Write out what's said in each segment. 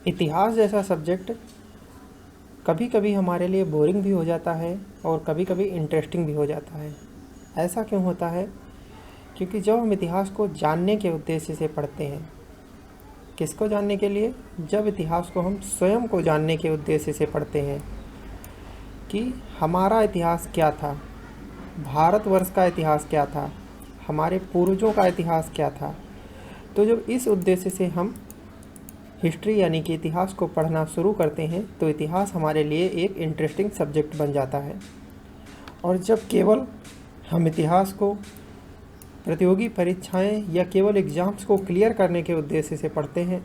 इतिहास जैसा सब्जेक्ट कभी कभी हमारे लिए बोरिंग भी हो जाता है और कभी कभी इंटरेस्टिंग भी हो जाता है। ऐसा क्यों होता है? क्योंकि जब हम इतिहास को जानने के उद्देश्य से पढ़ते हैं, किसको जानने के लिए? जब इतिहास को हम स्वयं को जानने के उद्देश्य से पढ़ते हैं कि हमारा इतिहास क्या था, भारतवर्ष का इतिहास क्या था, हमारे पूर्वजों का इतिहास क्या था। तो जब इस उद्देश्य से हम हिस्ट्री यानी कि इतिहास को पढ़ना शुरू करते हैं तो इतिहास हमारे लिए एक इंटरेस्टिंग सब्जेक्ट बन जाता है। और जब केवल हम इतिहास को प्रतियोगी परीक्षाएं या केवल एग्ज़ाम्स को क्लियर करने के उद्देश्य से पढ़ते हैं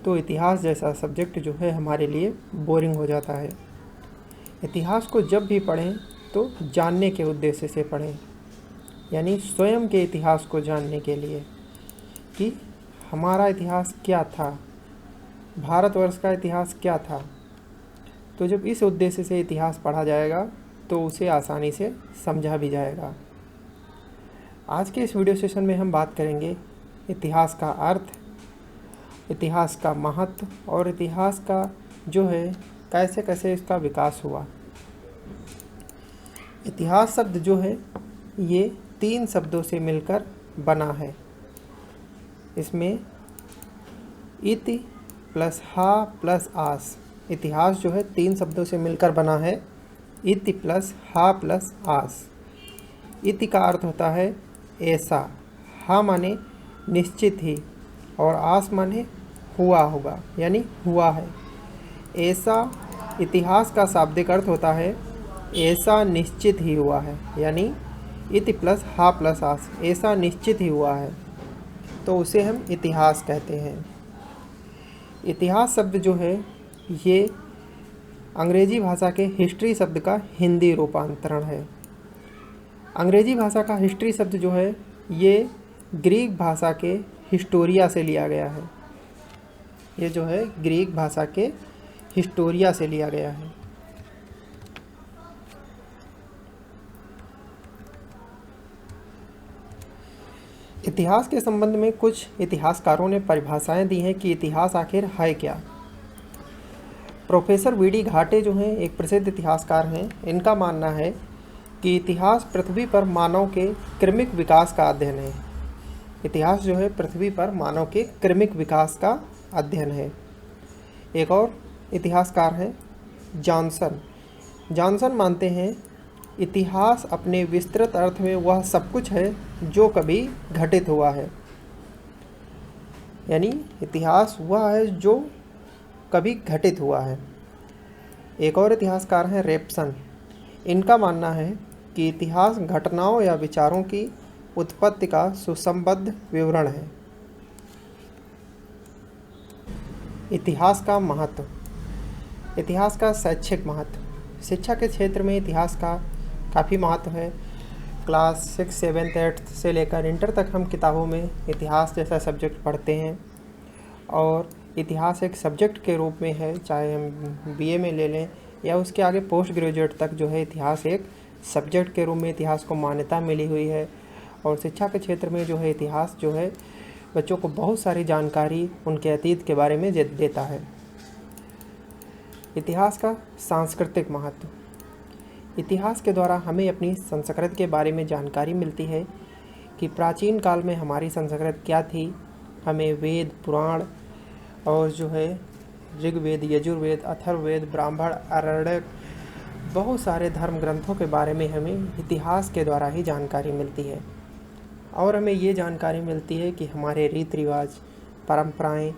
तो इतिहास जैसा सब्जेक्ट जो है हमारे लिए बोरिंग हो जाता है। इतिहास को जब भी पढ़ें तो जानने के उद्देश्य से पढ़ें, यानी स्वयं के इतिहास को जानने के लिए कि हमारा इतिहास क्या था, भारतवर्ष का इतिहास क्या था। तो जब इस उद्देश्य से इतिहास पढ़ा जाएगा तो उसे आसानी से समझा भी जाएगा। आज के इस वीडियो सेशन में हम बात करेंगे इतिहास का अर्थ, इतिहास का महत्व और इतिहास का जो है कैसे कैसे इसका विकास हुआ। इतिहास शब्द जो है ये 3 शब्दों से मिलकर बना है। इसमें इति प्लस हा प्लस आस, इतिहास जो है 3 शब्दों से मिलकर बना है। इति प्लस हा प्लस आस। इति का अर्थ होता है ऐसा, हा माने निश्चित ही और आस माने हुआ होगा, यानी हुआ है। ऐसा इतिहास का शाब्दिक अर्थ होता है ऐसा निश्चित ही हुआ है, यानी इति प्लस हा प्लस आस, ऐसा निश्चित ही हुआ है तो उसे हम इतिहास कहते हैं। इतिहास शब्द जो है ये अंग्रेजी भाषा के हिस्ट्री शब्द का हिंदी रूपांतरण है। अंग्रेजी भाषा का हिस्ट्री शब्द जो है ये ग्रीक भाषा के हिस्टोरिया से लिया गया है। ये जो है ग्रीक भाषा के हिस्टोरिया से लिया गया है। इतिहास के संबंध में कुछ इतिहासकारों ने परिभाषाएं दी हैं कि इतिहास आखिर है क्या। प्रोफेसर वी डी घाटे जो हैं एक प्रसिद्ध इतिहासकार हैं, इनका मानना है कि इतिहास पृथ्वी पर मानव के क्रमिक विकास का अध्ययन है। इतिहास जो है पृथ्वी पर मानव के क्रमिक विकास का अध्ययन है। एक और इतिहासकार हैं जॉनसन। जॉनसन मानते हैं इतिहास अपने विस्तृत अर्थ में वह सब कुछ है जो कभी घटित हुआ है, यानी इतिहास वह है जो कभी घटित हुआ है। एक और इतिहासकार हैं रेप्सन। इनका मानना है कि इतिहास घटनाओं या विचारों की उत्पत्ति का सुसंबद्ध विवरण है। इतिहास का महत्व, इतिहास का शैक्षिक महत्व। शिक्षा के क्षेत्र में इतिहास का काफ़ी महत्व है। क्लास 6, 7, 8 से लेकर इंटर तक हम किताबों में इतिहास जैसा सब्जेक्ट पढ़ते हैं और इतिहास एक सब्जेक्ट के रूप में है, चाहे हम बीए में ले लें या उसके आगे पोस्ट ग्रेजुएट तक जो है इतिहास एक सब्जेक्ट के रूप में इतिहास को मान्यता मिली हुई है। और शिक्षा के क्षेत्र में जो है इतिहास जो है बच्चों को बहुत सारी जानकारी उनके अतीत के बारे में देता है। इतिहास का सांस्कृतिक महत्व, इतिहास के द्वारा हमें अपनी संस्कृति के बारे में जानकारी मिलती है कि प्राचीन काल में हमारी संस्कृति क्या थी। हमें वेद, पुराण और जो है ऋग्वेद, यजुर्वेद, अथर्ववेद, ब्राह्मण, आरण्यक, बहुत सारे धर्म ग्रंथों के बारे में हमें इतिहास के द्वारा ही जानकारी मिलती है। और हमें ये जानकारी मिलती है कि हमारे रीति रिवाज, परंपराएं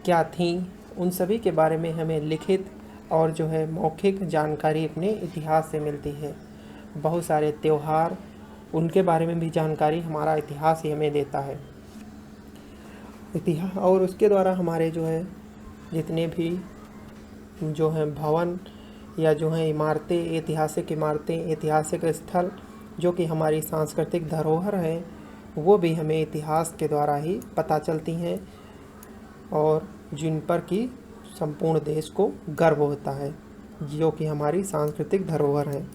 क्या थीं, उन सभी के बारे में हमें लिखित और जो है मौखिक जानकारी अपने इतिहास से मिलती है। बहुत सारे त्यौहार, उनके बारे में भी जानकारी हमारा इतिहास ही हमें देता है। इतिहास और उसके द्वारा हमारे जो है जितने भी जो हैं भवन या जो हैं इमारतें, ऐतिहासिक इमारतें, ऐतिहासिक स्थल जो कि हमारी सांस्कृतिक धरोहर हैं, वो भी हमें इतिहास के द्वारा ही पता चलती हैं और जिन पर कि संपूर्ण देश को गर्व होता है, जो कि हमारी सांस्कृतिक धरोहर है।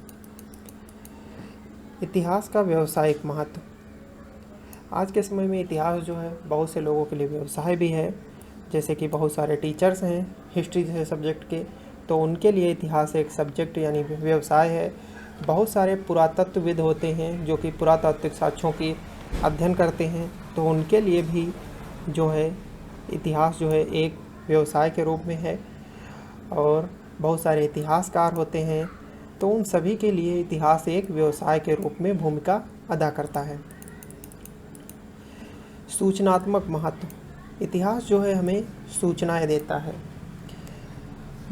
इतिहास का व्यावसायिक महत्व, आज के समय में इतिहास जो है बहुत से लोगों के लिए व्यवसाय भी है। जैसे कि बहुत सारे टीचर्स हैं हिस्ट्री जैसे सब्जेक्ट के, तो उनके लिए इतिहास एक सब्जेक्ट यानी व्यवसाय है। बहुत सारे पुरातत्वविद होते हैं जो कि पुरातात्विक साक्ष्यों की अध्ययन करते हैं, तो उनके लिए भी जो है इतिहास जो है एक व्यवसाय के रूप में है। और बहुत सारे इतिहासकार होते हैं, तो उन सभी के लिए इतिहास एक व्यवसाय के रूप में भूमिका अदा करता है। सूचनात्मक महत्व। इतिहास जो है हमें सूचनाएं देता है।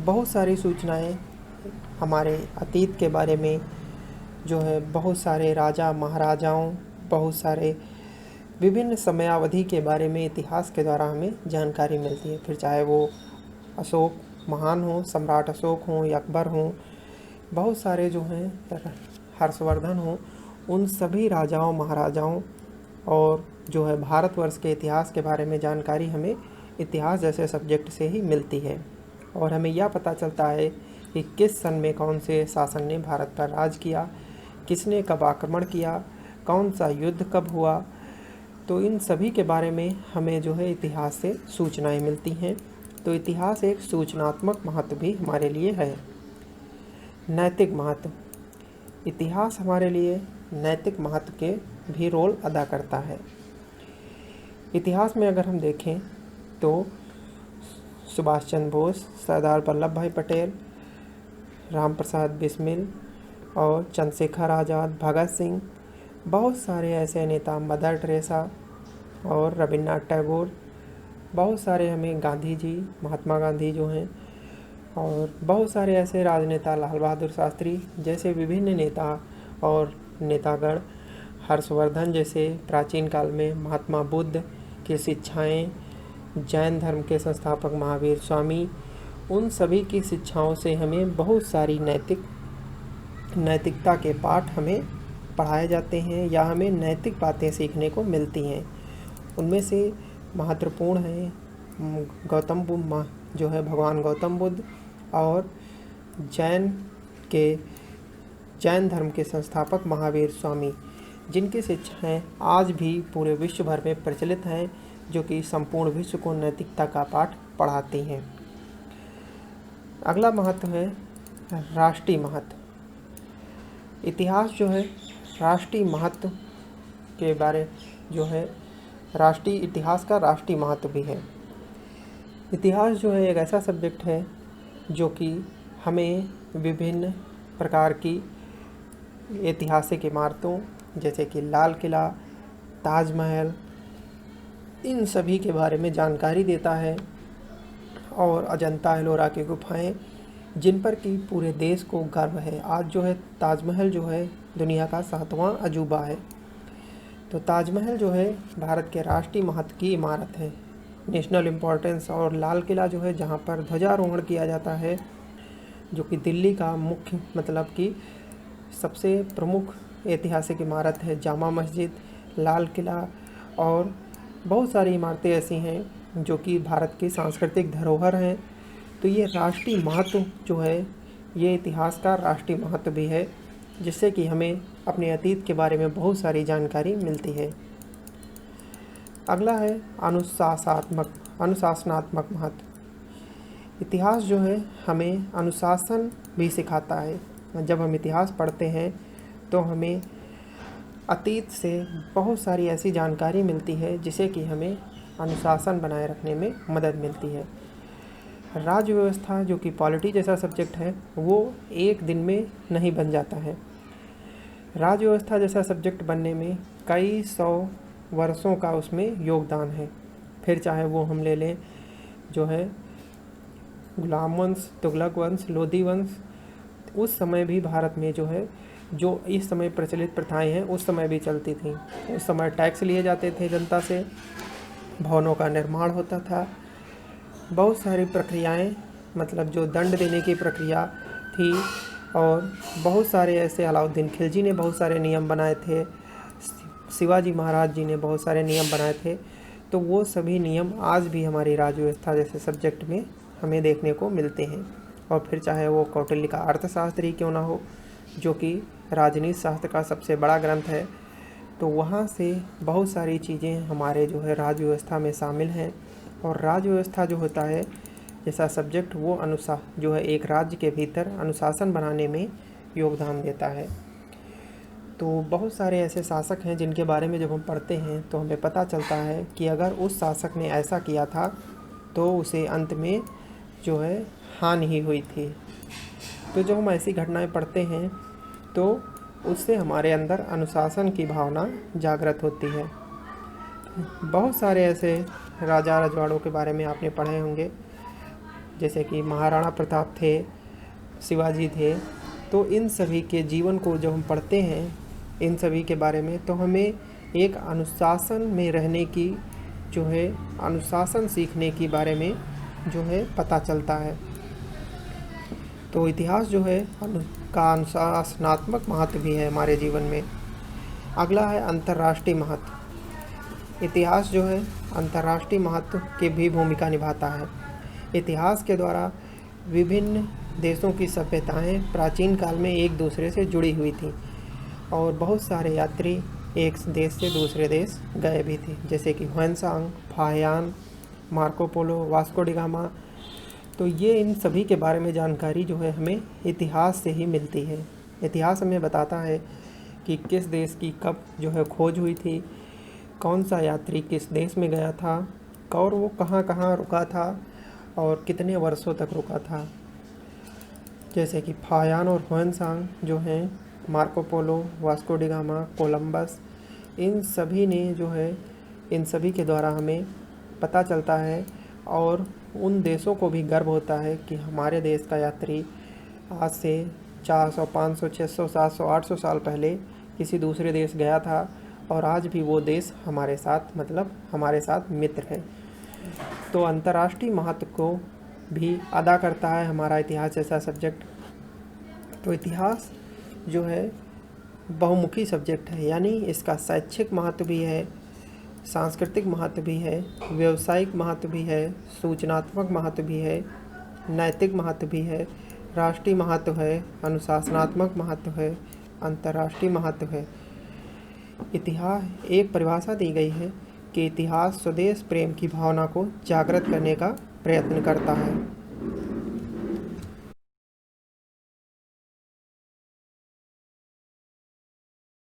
बहुत सारी सूचनाएं हमारे अतीत के बारे में जो है, बहुत सारे राजा महाराजाओं, बहुत सारे विभिन्न समयावधि के बारे में इतिहास के द्वारा हमें जानकारी मिलती है। फिर चाहे वो अशोक महान हो, सम्राट अशोक हों या अकबर हों, बहुत सारे जो हैं हर्षवर्धन हों, उन सभी राजाओं महाराजाओं और जो है भारतवर्ष के इतिहास के बारे में जानकारी हमें इतिहास जैसे सब्जेक्ट से ही मिलती है। और हमें यह पता चलता है कि किस सन में कौन से शासन ने भारत पर राज किया, किसने कब आक्रमण किया, कौन सा युद्ध कब हुआ। तो इन सभी के बारे में हमें जो है इतिहास से सूचनाएं मिलती हैं। तो इतिहास एक सूचनात्मक महत्व भी हमारे लिए है। नैतिक महत्व। इतिहास हमारे लिए नैतिक महत्व के भी रोल अदा करता है। इतिहास में अगर हम देखें तो सुभाष चंद्र बोस, सरदार वल्लभ भाई पटेल, राम प्रसाद बिस्मिल और चंद्रशेखर आज़ाद, भगत सिंह, बहुत सारे ऐसे नेता, मदर टेरेसा और रविन्द्रनाथ टैगोर, बहुत सारे हमें गांधी जी, महात्मा गांधी जो हैं, और बहुत सारे ऐसे राजनेता, लाल बहादुर शास्त्री जैसे विभिन्न नेता और नेतागण, हर्षवर्धन जैसे प्राचीन काल में महात्मा बुद्ध की शिक्षाएं, जैन धर्म के संस्थापक महावीर स्वामी, उन सभी की शिक्षाओं से हमें बहुत सारी नैतिकता के पाठ हमें पढ़ाए जाते हैं या हमें नैतिक बातें सीखने को मिलती हैं। उनमें से महत्वपूर्ण हैं गौतम बुद्ध जो है भगवान गौतम बुद्ध, और जैन धर्म के संस्थापक महावीर स्वामी, जिनकी शिक्षाएं आज भी पूरे विश्व भर में प्रचलित हैं, जो कि संपूर्ण विश्व को नैतिकता का पाठ पढ़ाती हैं। अगला महत्व है राष्ट्रीय महत्व। इतिहास जो है राष्ट्रीय महत्व के बारे जो है राष्ट्रीय इतिहास का राष्ट्रीय महत्व भी है। इतिहास जो है एक ऐसा सब्जेक्ट है जो कि हमें विभिन्न प्रकार की ऐतिहासिक इमारतों जैसे कि लाल किला, ताजमहल, इन सभी के बारे में जानकारी देता है। और अजंता एलोरा की गुफाएं, जिन पर कि पूरे देश को गर्व है। आज जो है ताजमहल जो है दुनिया का 7वां अजूबा है। तो ताजमहल जो है भारत के राष्ट्रीय महत्व की इमारत है, नेशनल इम्पोर्टेंस। और लाल किला जो है जहाँ पर ध्वजारोहण किया जाता है, जो कि दिल्ली का मुख्य मतलब कि सबसे प्रमुख ऐतिहासिक इमारत है। जामा मस्जिद, लाल किला और बहुत सारी इमारतें ऐसी हैं जो कि भारत की सांस्कृतिक धरोहर हैं। तो ये राष्ट्रीय महत्व जो है ये इतिहास का राष्ट्रीय महत्व भी है, जिससे कि हमें अपने अतीत के बारे में बहुत सारी जानकारी मिलती है। अगला है अनुशासनात्मक महत्व। इतिहास जो है हमें अनुशासन भी सिखाता है। जब हम इतिहास पढ़ते हैं तो हमें अतीत से बहुत सारी ऐसी जानकारी मिलती है जिससे कि हमें अनुशासन बनाए रखने में मदद मिलती है। राज्य व्यवस्था जो कि पॉलिटी जैसा सब्जेक्ट है वो एक दिन में नहीं बन जाता है। राज्य व्यवस्था जैसा सब्जेक्ट बनने में कई 100 वर्षों का उसमें योगदान है। फिर चाहे वो हम ले लें जो है गुलाम वंश, तुगलक वंश, लोधी वंश, उस समय भी भारत में जो है जो इस समय प्रचलित प्रथाएं हैं उस समय भी चलती थी। उस समय टैक्स लिए जाते थे जनता से, भवनों का निर्माण होता था, बहुत सारी प्रक्रियाएं मतलब जो दंड देने की प्रक्रिया थी, और बहुत सारे ऐसे अलाउद्दीन खिलजी ने बहुत सारे नियम बनाए थे, शिवाजी महाराज जी ने बहुत सारे नियम बनाए थे। तो वो सभी नियम आज भी हमारी राज्य व्यवस्था जैसे सब्जेक्ट में हमें देखने को मिलते हैं। और फिर चाहे वो कौटिल्य का अर्थशास्त्र ही क्यों ना हो, जो कि राजनीति शास्त्र का सबसे बड़ा ग्रंथ है, तो वहाँ से बहुत सारी चीज़ें हमारे जो है राज्य व्यवस्था में शामिल हैं। और राज्य व्यवस्था जो होता है जैसा सब्जेक्ट, वो जो है एक राज्य के भीतर अनुशासन बनाने में योगदान देता है। तो बहुत सारे ऐसे शासक हैं जिनके बारे में जब हम पढ़ते हैं तो हमें पता चलता है कि अगर उस शासक ने ऐसा किया था तो उसे अंत में जो है हानि ही हुई थी। तो जब हम ऐसी घटनाएं पढ़ते हैं तो उससे हमारे अंदर अनुशासन की भावना जागृत होती है। बहुत सारे ऐसे राजा रजवाड़ों के बारे में आपने पढ़े होंगे, जैसे कि महाराणा प्रताप थे, शिवाजी थे। तो इन सभी के जीवन को जब हम पढ़ते हैं, इन सभी के बारे में, तो हमें एक अनुशासन में रहने की जो है, अनुशासन सीखने के बारे में जो है पता चलता है। तो इतिहास जो है का अनुशासनात्मक महत्व भी है हमारे जीवन में। अगला है अंतर्राष्ट्रीय महत्व। इतिहास जो है अंतर्राष्ट्रीय महत्व की भी भूमिका निभाता है। इतिहास के द्वारा विभिन्न देशों की सभ्यताएं प्राचीन काल में एक दूसरे से जुड़ी हुई थीं और बहुत सारे यात्री एक देश से दूसरे देश गए भी थे, जैसे कि Hiuen Tsang, Fa Hien, Marco Polo, Vasco da Gama. तो ये इन सभी के बारे में जानकारी जो है हमें इतिहास से ही मिलती है। इतिहास हमें बताता है कि किस देश की कब जो है खोज हुई थी, कौन सा यात्री किस देश में गया था और वो कहाँ कहाँ रुका था और कितने वर्षों तक रुका था। जैसे कि फाहियान और ह्वेनसांग जो हैं, Marco Polo, Vasco da Gama, Columbus, इन सभी ने जो है, इन सभी के द्वारा हमें पता चलता है और उन देशों को भी गर्व होता है कि हमारे देश का यात्री आज से 400, 500, 600, 700, 800 साल पहले किसी दूसरे देश गया था और आज भी वो देश हमारे साथ, मतलब हमारे साथ मित्र है। तो अंतर्राष्ट्रीय महत्व को भी अदा करता है हमारा इतिहास जैसा सब्जेक्ट। तो इतिहास जो है बहुमुखी सब्जेक्ट है, यानी इसका शैक्षिक महत्व भी है, सांस्कृतिक महत्व भी है, व्यावसायिक महत्व भी है, सूचनात्मक महत्व भी है, नैतिक महत्व भी है, राष्ट्रीय महत्व है, अनुशासनात्मक महत्व है, अंतर्राष्ट्रीय महत्व है। इतिहास एक परिभाषा दी गई है कि इतिहास स्वदेश प्रेम की भावना को जागृत करने का प्रयत्न करता है।